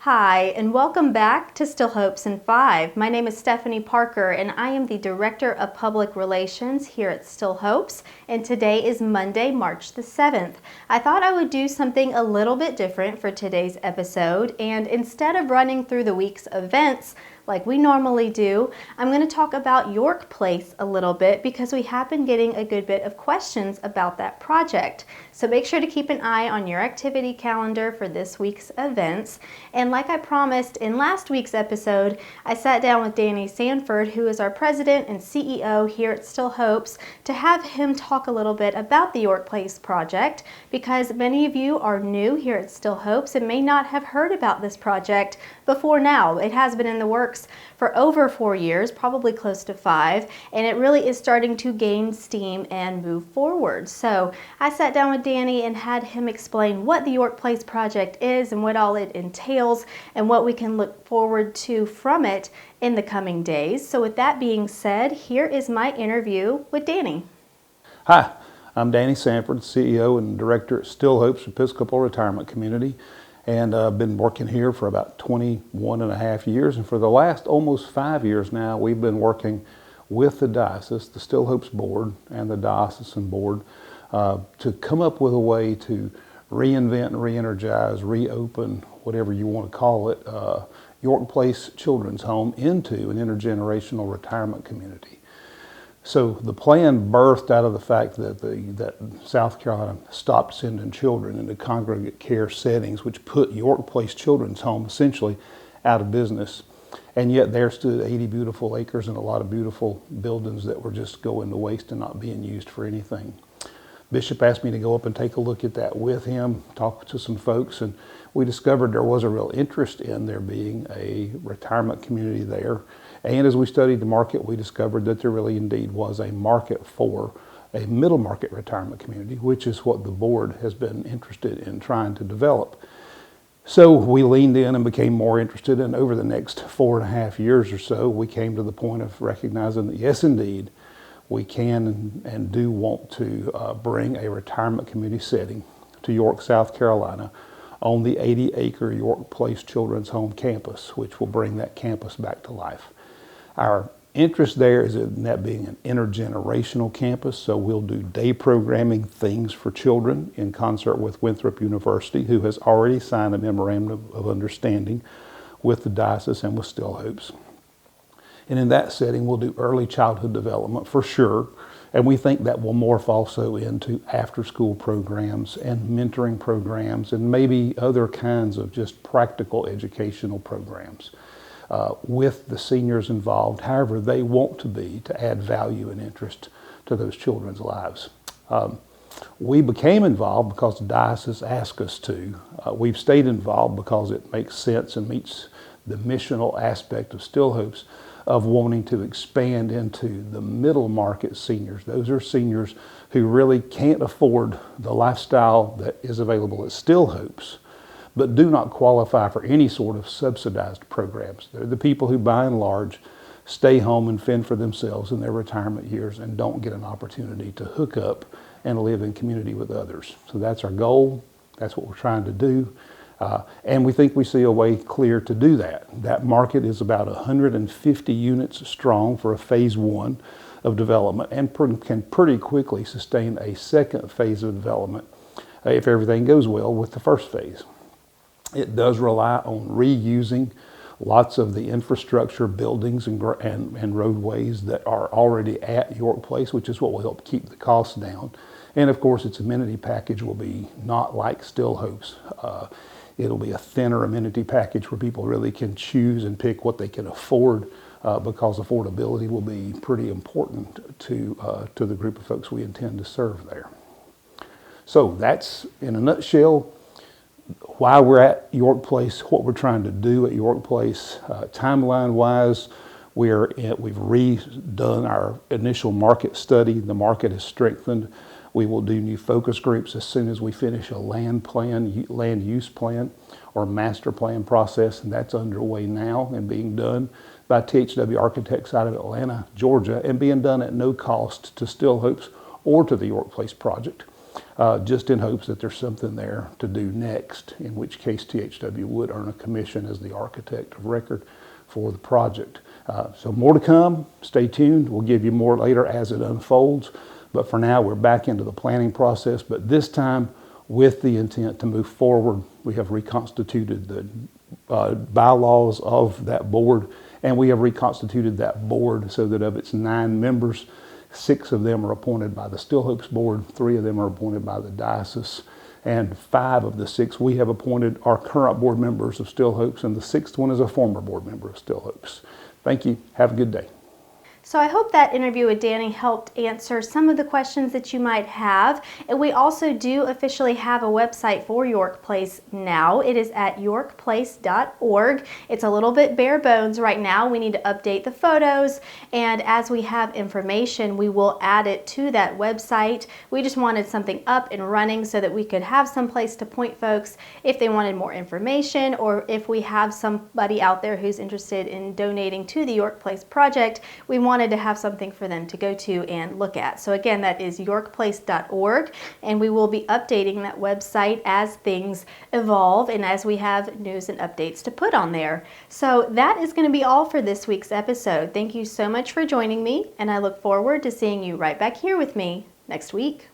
Hi, and welcome back to Still Hopes in 5. My name is Stephanie Parker, and I am the Director of Public Relations here at Still Hopes, and today is Monday, March the 7th. I thought I would do something a little bit different for today's episode, and instead of running through the week's events like we normally do, I'm going to talk about York Place a little bit because we have been getting a good bit of questions about that project. So make sure to keep an eye on your activity calendar for this week's events. And like I promised in last week's episode, I sat down with Danny Sanford, who is our president and CEO here at Still Hopes, to have him talk a little bit about the York Place project because many of you are new here at Still Hopes and may not have heard about this project before now. It has been in the works for over 4 years, probably close to 5, and it really is starting to gain steam and move forward. So I sat down with Danny and had him explain what the York Place project is and what all it entails and what we can look forward to from it in the coming days. So with that being said, here is my interview with Danny. Hi, I'm Danny Sanford, CEO and Director at Still Hopes Episcopal Retirement Community. And I've been working here for about 21 and a half years. And for the last almost 5 years now, we've been working with the diocese, the Still Hopes Board and the Diocesan Board to come up with a way to reinvent, re-energize, reopen, whatever you want to call it, York Place Children's Home into an intergenerational retirement community. So the plan birthed out of the fact that South Carolina stopped sending children into congregate care settings, which put York Place Children's Home essentially out of business. And yet there stood 80 beautiful acres and a lot of beautiful buildings that were just going to waste and not being used for anything. Bishop asked me to go up and take a look at that with him, talk to some folks, and we discovered there was a real interest in there being a retirement community there. And as we studied the market, we discovered that there really indeed was a market for a middle market retirement community, which is what the board has been interested in trying to develop. So we leaned in and became more interested, and over the next 4.5 years or so, we came to the point of recognizing that yes, indeed, we can and do want to bring a retirement community setting to York, South Carolina on the 80-acre York Place Children's Home campus, which will bring that campus back to life. Our interest there is in that being an intergenerational campus, so we'll do day programming things for children in concert with Winthrop University, who has already signed a memorandum of understanding with the diocese and with Still Hopes. And in that setting, we'll do early childhood development for sure, and we think that will morph also into after-school programs and mentoring programs and maybe other kinds of just practical educational programs. With the seniors involved, however they want to be, to add value and interest to those children's lives. We became involved because the diocese asked us to. We've stayed involved because it makes sense and meets the missional aspect of Still Hopes of wanting to expand into the middle market seniors. Those are seniors who really can't afford the lifestyle that is available at Still Hopes, but do not qualify for any sort of subsidized programs. They're the people who, by and large, stay home and fend for themselves in their retirement years and don't get an opportunity to hook up and live in community with others. So that's our goal. That's what we're trying to do. And we think we see a way clear to do that. That market is about 150 units strong for a phase 1 of development and can pretty quickly sustain a second phase of development if everything goes well with the first phase. It does rely on reusing lots of the infrastructure, buildings, and roadways that are already at York Place, which is what will help keep the costs down. And of course, its amenity package will be not like Still Hopes. It'll be a thinner amenity package where people really can choose and pick what they can afford because affordability will be pretty important to the group of folks we intend to serve there. So that's, in a nutshell, why we're at York Place, what we're trying to do at York Place. Timeline-wise, we've redone our initial market study. The market has strengthened. We will do new focus groups as soon as we finish a land use plan or master plan process, and that's underway now and being done by THW Architects out of Atlanta, Georgia, and being done at no cost to Still Hopes or to the York Place project. just in hopes that there's something there to do next, in which case THW would earn a commission as the architect of record for the project. So more to come. Stay tuned. We'll give you more later as it unfolds. But for now, we're back into the planning process, but this time with the intent to move forward. We have reconstituted the bylaws of that board, and we have reconstituted that board so that of its 9 members, 6 of them are appointed by the Still Hopes Board, 3 of them are appointed by the diocese, and 5 of the 6 we have appointed are current board members of Still Hopes, and the 6th one is a former board member of Still Hopes. Thank you. Have a good day. So I hope that interview with Danny helped answer some of the questions that you might have. And we also do officially have a website for York Place now. It is at yorkplace.org. It's a little bit bare bones right now. We need to update the photos, and as we have information, we will add it to that website. We just wanted something up and running so that we could have some place to point folks if they wanted more information, or if we have somebody out there who's interested in donating to the York Place project. We wanted to have something for them to go to and look at. So again, that is yorkplace.org, and we will be updating that website as things evolve and as we have news and updates to put on there. So that is going to be all for this week's episode. Thank you so much for joining me, and I look forward to seeing you right back here with me next week.